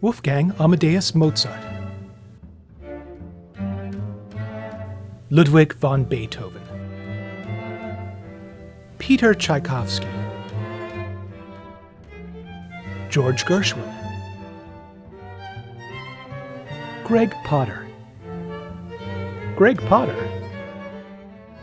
Wolfgang Amadeus Mozart, Ludwig von Beethoven, Peter Tchaikovsky, George Gershwin, Greg Potter. Greg Potter?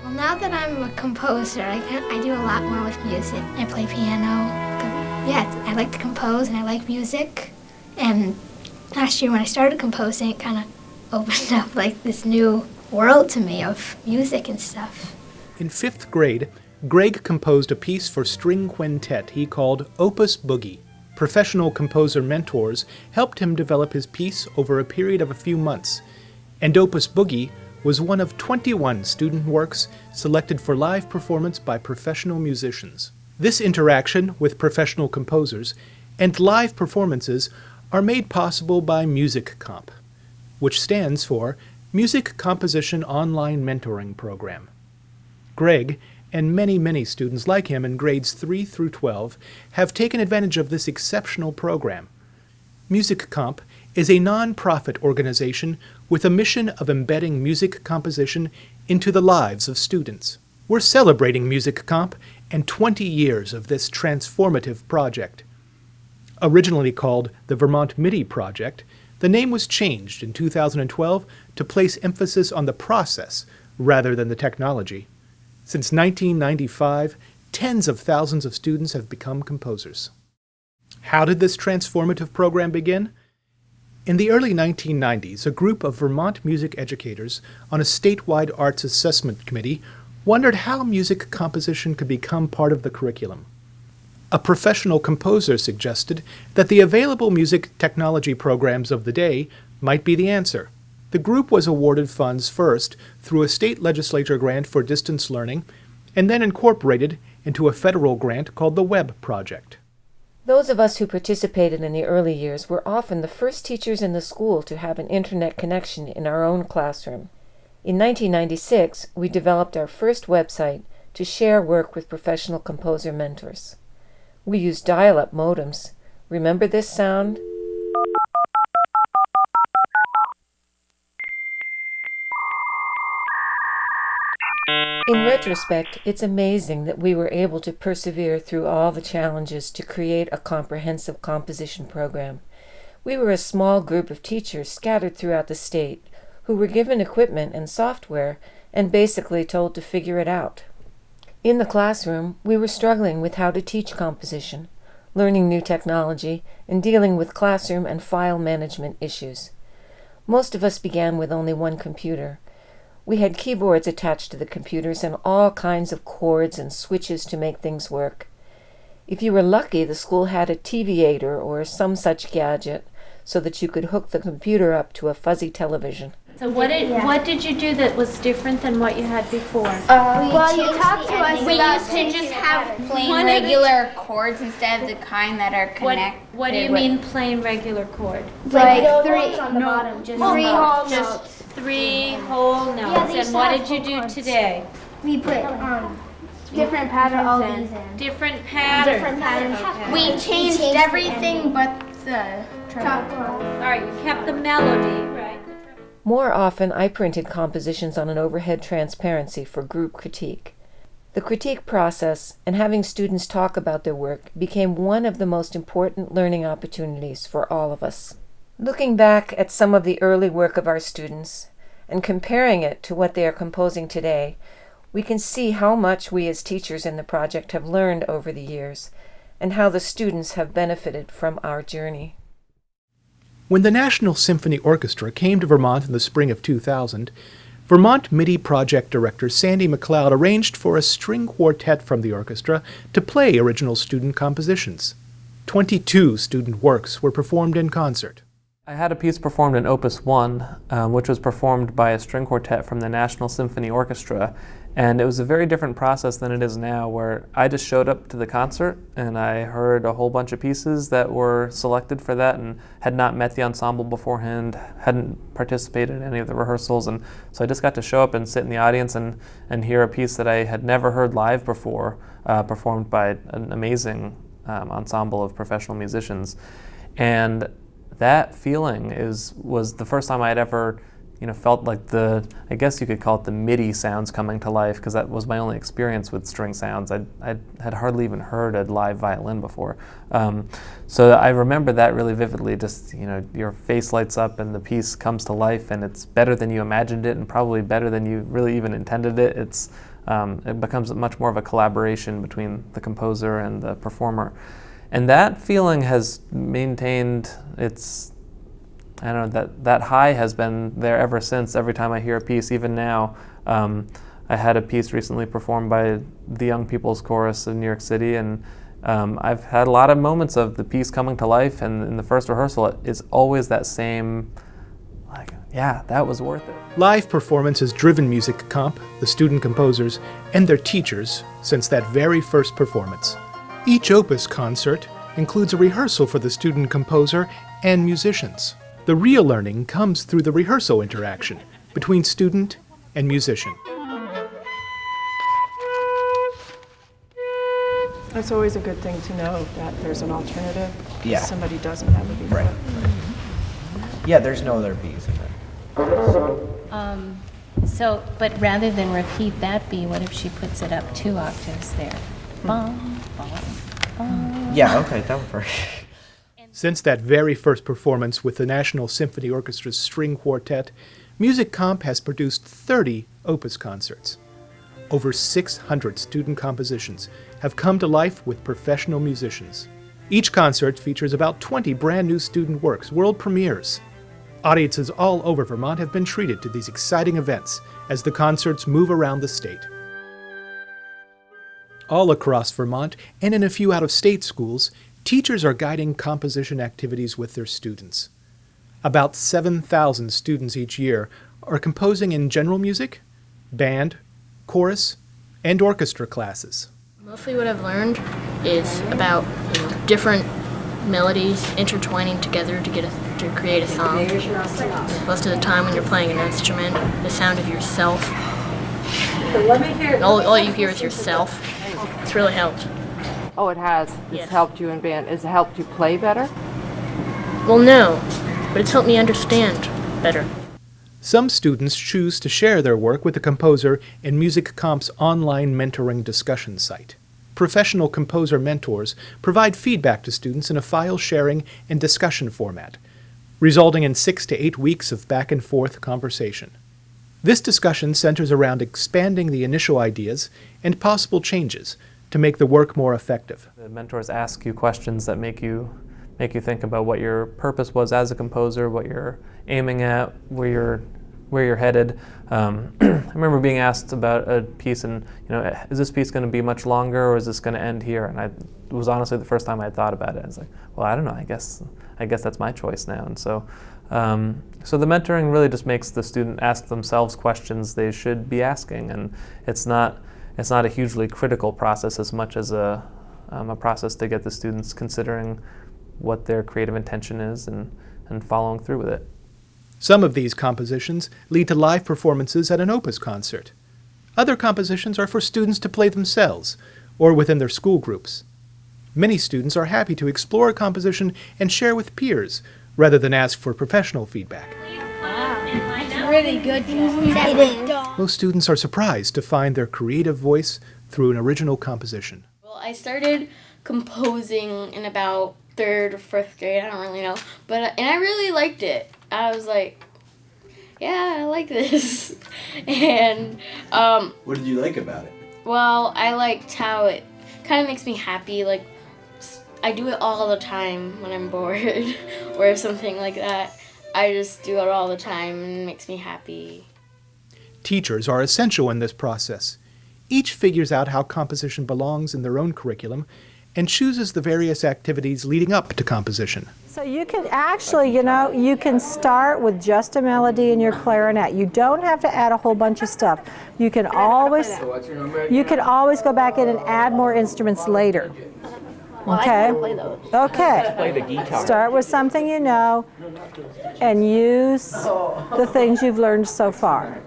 Well, now that I'm a composer, I do a lot more with music. I play piano. Yeah, I like to compose and I like music. And last year when I started composing, it kind of opened up like this new world to me of music and stuff. In 5th grade, Greg composed a piece for string quintet he called Opus Boogie. Professional composer mentors helped him develop his piece over a period of a few months, and Opus Boogie was one of 21 student works selected for live performance by professional musicians. This interaction with professional composers and live performances are made possible by Music Comp, which stands for Music Composition Online Mentoring Program. Greg and many students like him in grades 3 through 12 have taken advantage of this exceptional program. Music Comp is a non-profit organization with a mission of embedding music composition into the lives of students. We're celebrating Music Comp and 20 years of this transformative project. Originally called the Vermont MIDI Project, the name was changed in 2012 to place emphasis on the process rather than the technology. Since 1995, tens of thousands of students have become composers. How did this transformative program begin? In the early 1990s, a group of Vermont music educators on a statewide arts assessment committee wondered how music composition could become part of the curriculum. A professional composer suggested that the available music technology programs of the day might be the answer. The group was awarded funds first through a state legislature grant for distance learning, and then incorporated into a federal grant called the Web Project. Those of us who participated in the early years were often the first teachers in the school to have an internet connection in our own classroom. In 1996, we developed our first website to share work with professional composer mentors. We used dial-up modems. Remember this sound? In retrospect, it's amazing that we were able to persevere through all the challenges to create a comprehensive composition program. We were a small group of teachers scattered throughout the state who were given equipment and software and basically told to figure it out. In the classroom, we were struggling with how to teach composition, learning new technology, and dealing with classroom and file management issues. Most of us began with only one computer. We had keyboards attached to the computers and all kinds of cords and switches to make things work. If you were lucky, the school had a TVator or some such gadget so that you could hook the computer up to a fuzzy television. So what did you do that was different than what you had before? Well, you talked to us We about used to changing just have plain One of the- regular chords instead of the kind that are connected. What do you mean plain regular chord? like no three notes on the bottom, just three whole Just notes. 3 whole notes. they And what used did to you have do full chords. today? We put different patterns in. Different patterns. Different patterns. Okay. We changed everything but the treble. All right, you kept the melody, right? More often, I printed compositions on an overhead transparency for group critique. The critique process and having students talk about their work became one of the most important learning opportunities for all of us. Looking back at some of the early work of our students and comparing it to what they are composing today, we can see how much we as teachers in the project have learned over the years and how the students have benefited from our journey. When the National Symphony Orchestra came to Vermont in the spring of 2000, Vermont MIDI Project Director Sandy McLeod arranged for a string quartet from the orchestra to play original student compositions. 22 student works were performed in concert. I had a piece performed in Opus 1, which was performed by a string quartet from the National Symphony Orchestra, and it was a very different process than it is now, where I just showed up to the concert and I heard a whole bunch of pieces that were selected for that and had not met the ensemble beforehand, hadn't participated in any of the rehearsals, and so I just got to show up and sit in the audience and hear a piece that I had never heard live before, performed by an amazing ensemble of professional musicians. And that feeling was the first time I had ever, felt like I guess you could call it the MIDI sounds coming to life, because that was my only experience with string sounds. I had hardly even heard a live violin before. So I remember that really vividly. Just, your face lights up and the piece comes to life, and it's better than you imagined it, and probably better than you really even intended it. It becomes much more of a collaboration between the composer and the performer. And that feeling has maintained that high has been there ever since. Every time I hear a piece, even now, I had a piece recently performed by the Young People's Chorus of New York City, and I've had a lot of moments of the piece coming to life, and in the first rehearsal, it's always that same, yeah, that was worth it. Live performance has driven Music Comp, the student composers, and their teachers since that very first performance. Each Opus concert includes a rehearsal for the student composer and musicians. The real learning comes through the rehearsal interaction between student and musician. It's always a good thing to know that there's an alternative. Yeah. Somebody doesn't have it before. Right. Yeah, there's no other B's in there. But rather than repeat that B, what if she puts it up 2 octaves there? Bum, bum, bum. Yeah, okay, that would work. Since that very first performance with the National Symphony Orchestra's String Quartet, Music Comp has produced 30 Opus concerts. Over 600 student compositions have come to life with professional musicians. Each concert features about 20 brand new student works, world premieres. Audiences all over Vermont have been treated to these exciting events as the concerts move around the state. All across Vermont and in a few out-of-state schools, teachers are guiding composition activities with their students. About 7,000 students each year are composing in general music, band, chorus, and orchestra classes. Mostly what I've learned is about different melodies intertwining together to create a song. Most of the time when you're playing an instrument, the sound of yourself, all you hear is yourself. It's really helped. Oh, it has? It's helped you in band. Has it helped you play better? Well, no, but it's helped me understand better. Some students choose to share their work with the composer in Music Comp's online mentoring discussion site. Professional composer mentors provide feedback to students in a file sharing and discussion format, resulting in 6 to 8 weeks of back-and-forth conversation. This discussion centers around expanding the initial ideas and possible changes to make the work more effective. The mentors ask you questions that make you think about what your purpose was as a composer, what you're aiming at, where you're headed. I remember being asked about a piece, and is this piece going to be much longer, or is this going to end here? And it was honestly the first time I had thought about it. I was like, well, I don't know. I guess that's my choice now. And so the mentoring really just makes the student ask themselves questions they should be asking, and it's not a hugely critical process as much as a process to get the students considering what their creative intention is and following through with it. Some of these compositions lead to live performances at an Opus concert. Other compositions are for students to play themselves or within their school groups. Many students are happy to explore a composition and share with peers rather than ask for professional feedback. Really good. Most students are surprised to find their creative voice through an original composition. Well, I started composing in about 3rd or 4th grade, I don't really know, and I really liked it. I was like, yeah, I like this. And what did you like about it? well, I liked how it kind of makes me happy. Like, I do it all the time when I'm bored or something like that. I just do it all the time and it makes me happy. Teachers are essential in this process. Each figures out how composition belongs in their own curriculum and chooses the various activities leading up to composition. So you can actually, you can start with just a melody in your clarinet. You don't have to add a whole bunch of stuff. You can always go back in and add more instruments later. Well, okay? I can play those. Okay. Play the guitar. Start with something you know and use the things you've learned so far.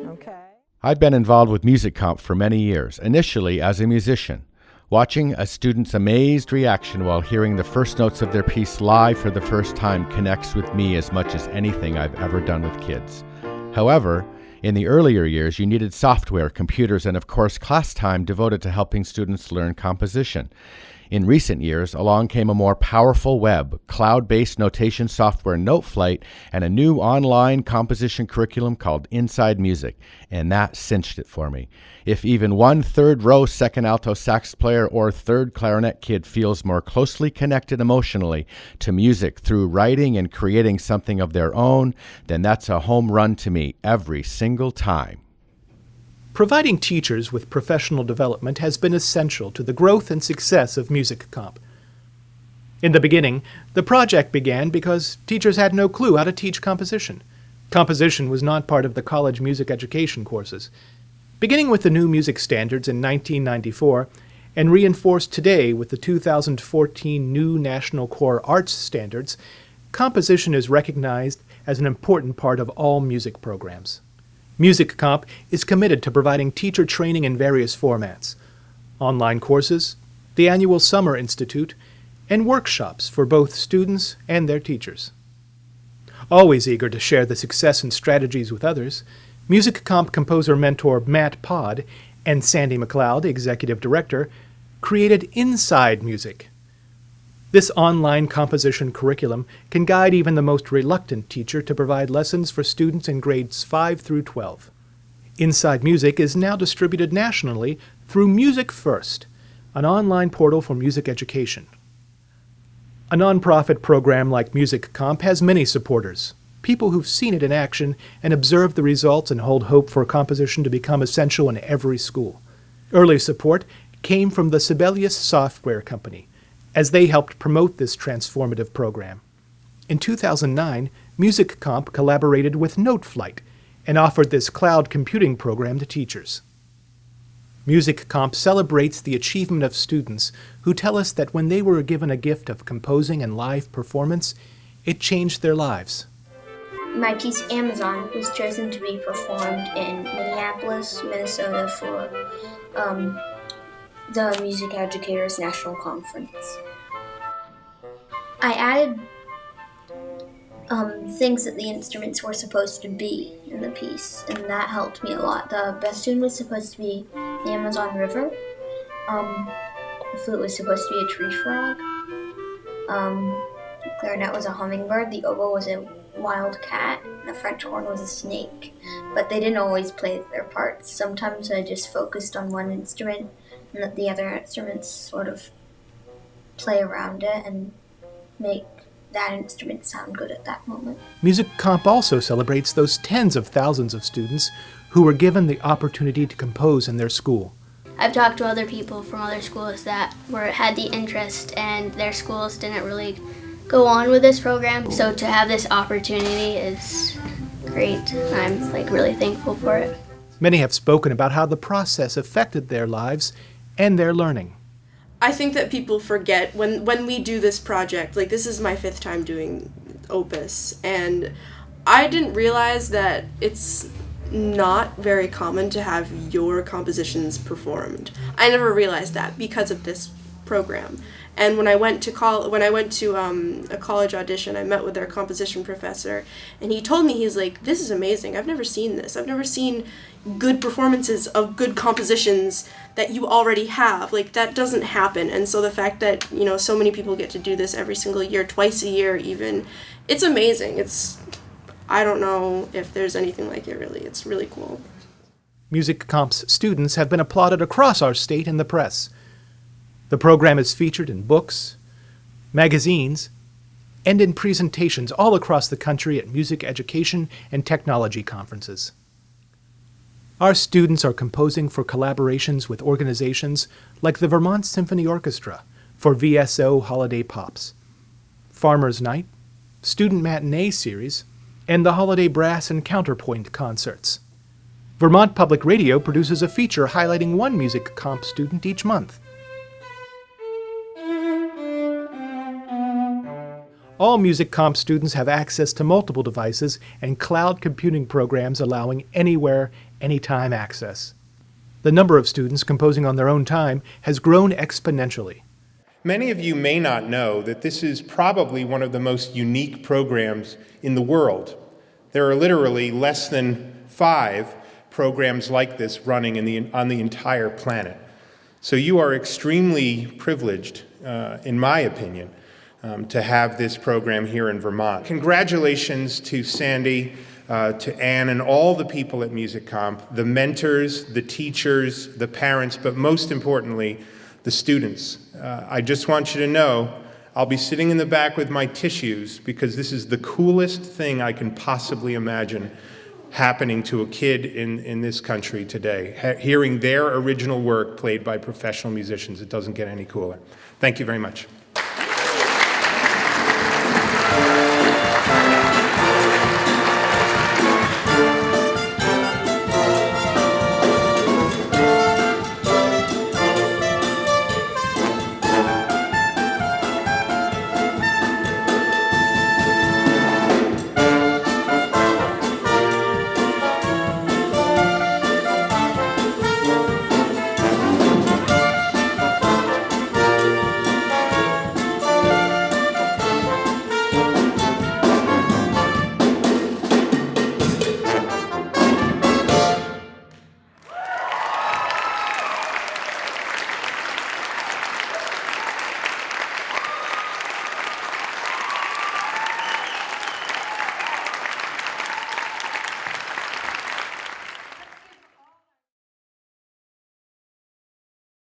Okay. I've been involved with Music Comp for many years, initially as a musician. Watching a student's amazed reaction while hearing the first notes of their piece live for the first time connects with me as much as anything I've ever done with kids. However, in the earlier years, you needed software, computers, and of course class time devoted to helping students learn composition. In recent years, along came a more powerful web, cloud-based notation software NoteFlight, and a new online composition curriculum called Inside Music, and that cinched it for me. If even one third-row second alto sax player or third clarinet kid feels more closely connected emotionally to music through writing and creating something of their own, then that's a home run to me every single time. Providing teachers with professional development has been essential to the growth and success of Music Comp. In the beginning, the project began because teachers had no clue how to teach composition. Composition was not part of the college music education courses. Beginning with the new music standards in 1994 and reinforced today with the 2014 new National Core Arts Standards, composition is recognized as an important part of all music programs. Music Comp is committed to providing teacher training in various formats: online courses, the annual Summer Institute, and workshops for both students and their teachers. Always eager to share the success and strategies with others, Music Comp composer mentor Matt Pod and Sandy McLeod, executive director, created Inside Music. This online composition curriculum can guide even the most reluctant teacher to provide lessons for students in grades 5 through 12. Inside Music is now distributed nationally through Music First, an online portal for music education. A nonprofit program like Music Comp has many supporters, people who've seen it in action and observed the results and hold hope for composition to become essential in every school. Early support came from the Sibelius Software Company, as they helped promote this transformative program. In 2009, Music Comp collaborated with NoteFlight and offered this cloud computing program to teachers. Music Comp celebrates the achievement of students who tell us that when they were given a gift of composing and live performance, it changed their lives. My piece, Amazon, was chosen to be performed in Minneapolis, Minnesota for the Music Educators National Conference. I added things that the instruments were supposed to be in the piece, and that helped me a lot. The bassoon was supposed to be the Amazon River. The flute was supposed to be a tree frog. The clarinet was a hummingbird. The oboe was a wild cat. And the French horn was a snake. But they didn't always play their parts. Sometimes I just focused on one instrument and let the other instruments sort of play around it and make that instrument sound good at that moment. Music Comp also celebrates those tens of thousands of students who were given the opportunity to compose in their school. I've talked to other people from other schools that had the interest and their schools didn't really go on with this program. So to have this opportunity is great. I'm really thankful for it. Many have spoken about how the process affected their lives and their learning. I think that people forget when we do this project, this is my 5th time doing Opus, and I didn't realize that it's not very common to have your compositions performed. I never realized that because of this program. And when I went to a college audition, I met with their composition professor, and he told me, he's like, "This is amazing. I've never seen this. I've never seen good performances of good compositions that you already have. That doesn't happen." And so the fact that, so many people get to do this every single year, twice a year even, it's amazing. I don't know if there's anything like it, really. It's really cool. Music Comp's students have been applauded across our state in the press. The program is featured in books, magazines, and in presentations all across the country at music education and technology conferences. Our students are composing for collaborations with organizations like the Vermont Symphony Orchestra for VSO Holiday Pops, Farmers Night, Student Matinee Series, and the Holiday Brass and Counterpoint Concerts. Vermont Public Radio produces a feature highlighting one Music Comp student each month. All Music Comp students have access to multiple devices and cloud computing programs allowing anywhere, anytime access. The number of students composing on their own time has grown exponentially. Many of you may not know that this is probably one of the most unique programs in the world. There are literally less than 5 programs like this running on the entire planet. So you are extremely privileged, in my opinion, to have this program here in Vermont. Congratulations to Sandy, to Anne, and all the people at Music Comp, the mentors, the teachers, the parents, but most importantly, the students. I just want you to know I'll be sitting in the back with my tissues because this is the coolest thing I can possibly imagine happening to a kid in this country today. Hearing their original work played by professional musicians, it doesn't get any cooler. Thank you very much.